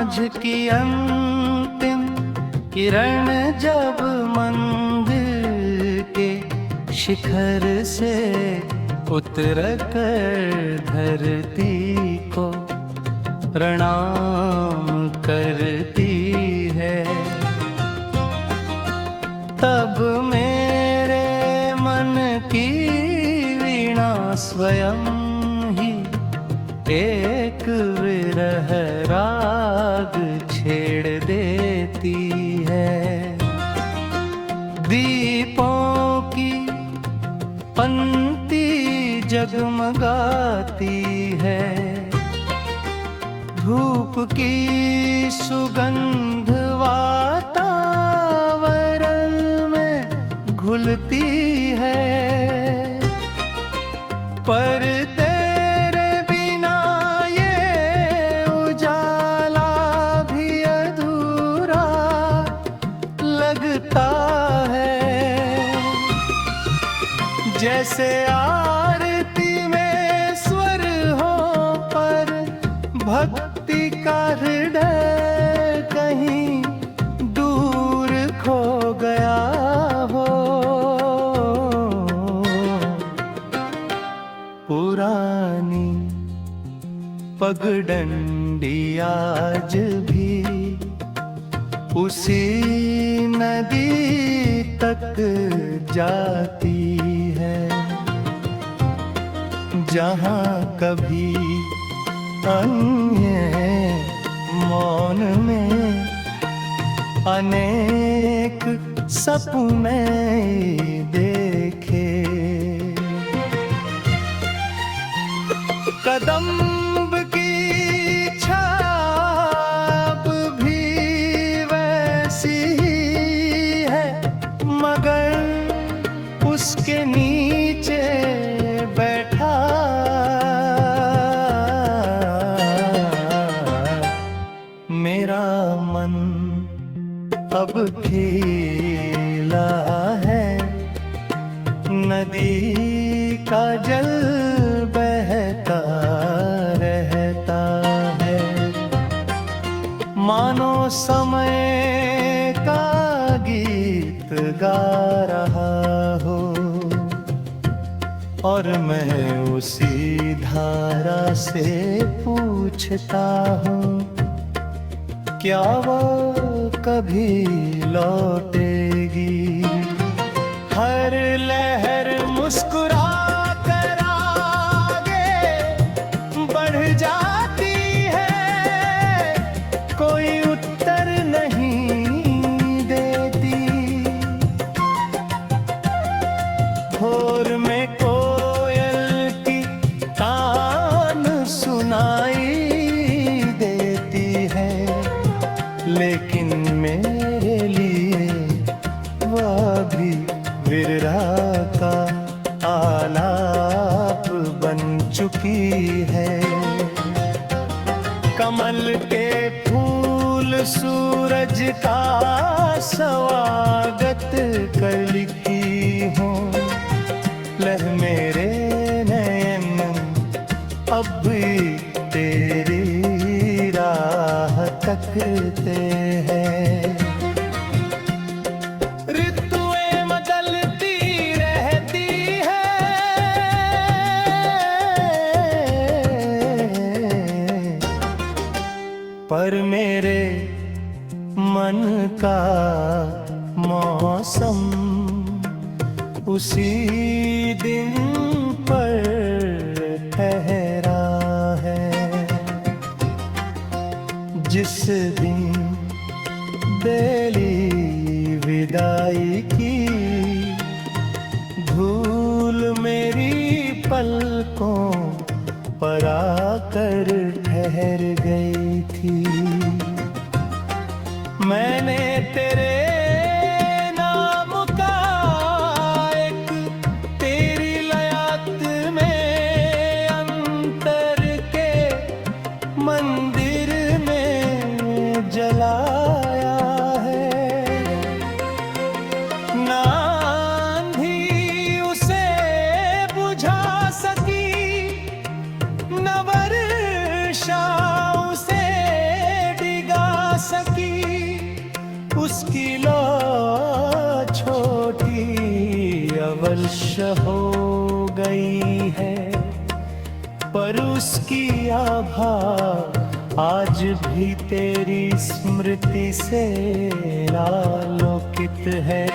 सांझ की अंतिम किरण जब मंदिर के शिखर से उतर कर धरती को प्रणाम करती है, तब मेरे मन की वीणा स्वयं ही एक विरह राग छेड़ देती है। दीपों की पंक्ति जगमगाती है, धूप की सुगंध वातावरण में घुलती है, पर तेरे बिना ये उजाला भी अधूरा लगता है। जैसे आरती में स्वर हो पर भक्ति का हृदय कहीं दूर खो गया हो। पुरानी पगडंडी आज भी उसी नदी तक जाती है, जहाँ कभी अन्य मौन में अनेक सपने देखे। कदम्ब की छाप भी वैसी ही है, मगर उसके नीचे बैठा मेरा मन अब खिला है। नदी का जल बहता रहता है, मानो समय का गीत गा रहा हो, और मैं उसी धारा से पूछता हूँ, क्या वो कभी लौटेगी? हर लहर मुस्कुरा कर आगे बढ़ जाती है, कोई उत्तर नहीं देती। भोर में कोयल की तान सुनाई देती है, लेकिन मेरे लिए वह भी विरह का आलाप बन चुकी है। कमल के फूल सूरज का स्वागत कर लिखी हूँ, लह मेरे नयन अब भी तेरी राह तकते हैं। ऋतुएं बदलती रहती है, पर मेरे मन का मौसम उसी दिन पर ठहरा है, जिस दिन बेली विदाई की धूल मेरी पलकों पर आकर ठहर गई थी। मैंने तेरे नाम का एक तेरी लयात में अंतर के मंदिर में जलाया है। ना आंधी उसे बुझा सकी, न वर्षा उसे डिगा हो गई है, पर उसकी आभा आज भी तेरी स्मृति से आलोकित है।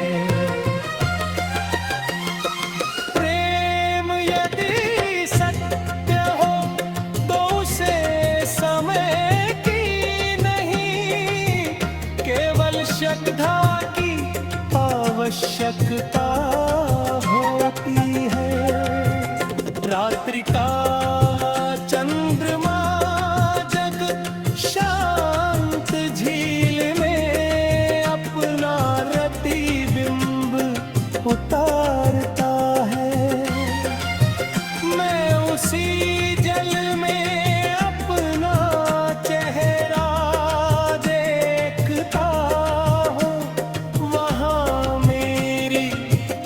प्रेम यदि सत्य हो तो उसे समय की नहीं, केवल श्रद्धा की आवश्यकता होती है। रात्रि का चंद्रमा जग शांत झील में अपना प्रतिबिंब उतारता है। मैं उसी जल में अपना चेहरा देखता हूँ, वहाँ मेरी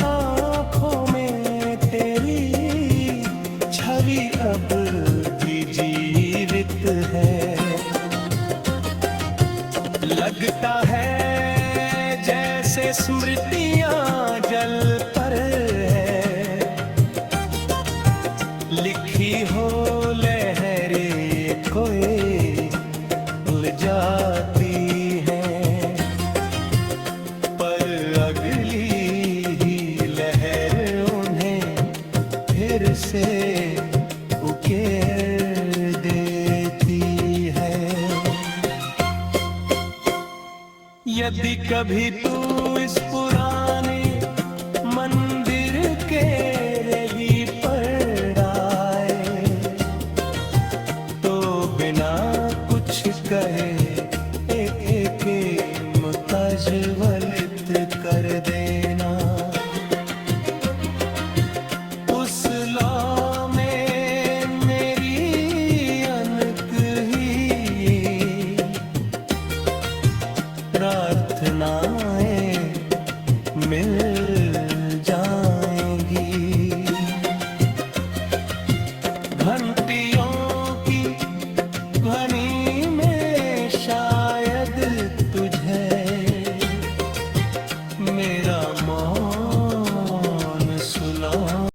आँखों में तेरी छवि अब भी जीवित है। लगता है जैसे स्मृतियाँ जल पर है, लिखी हो लहरें कोई भूल जाती है, पर अगली ही लहर उन्हें फिर से उकेर देती है। यदि कभी तू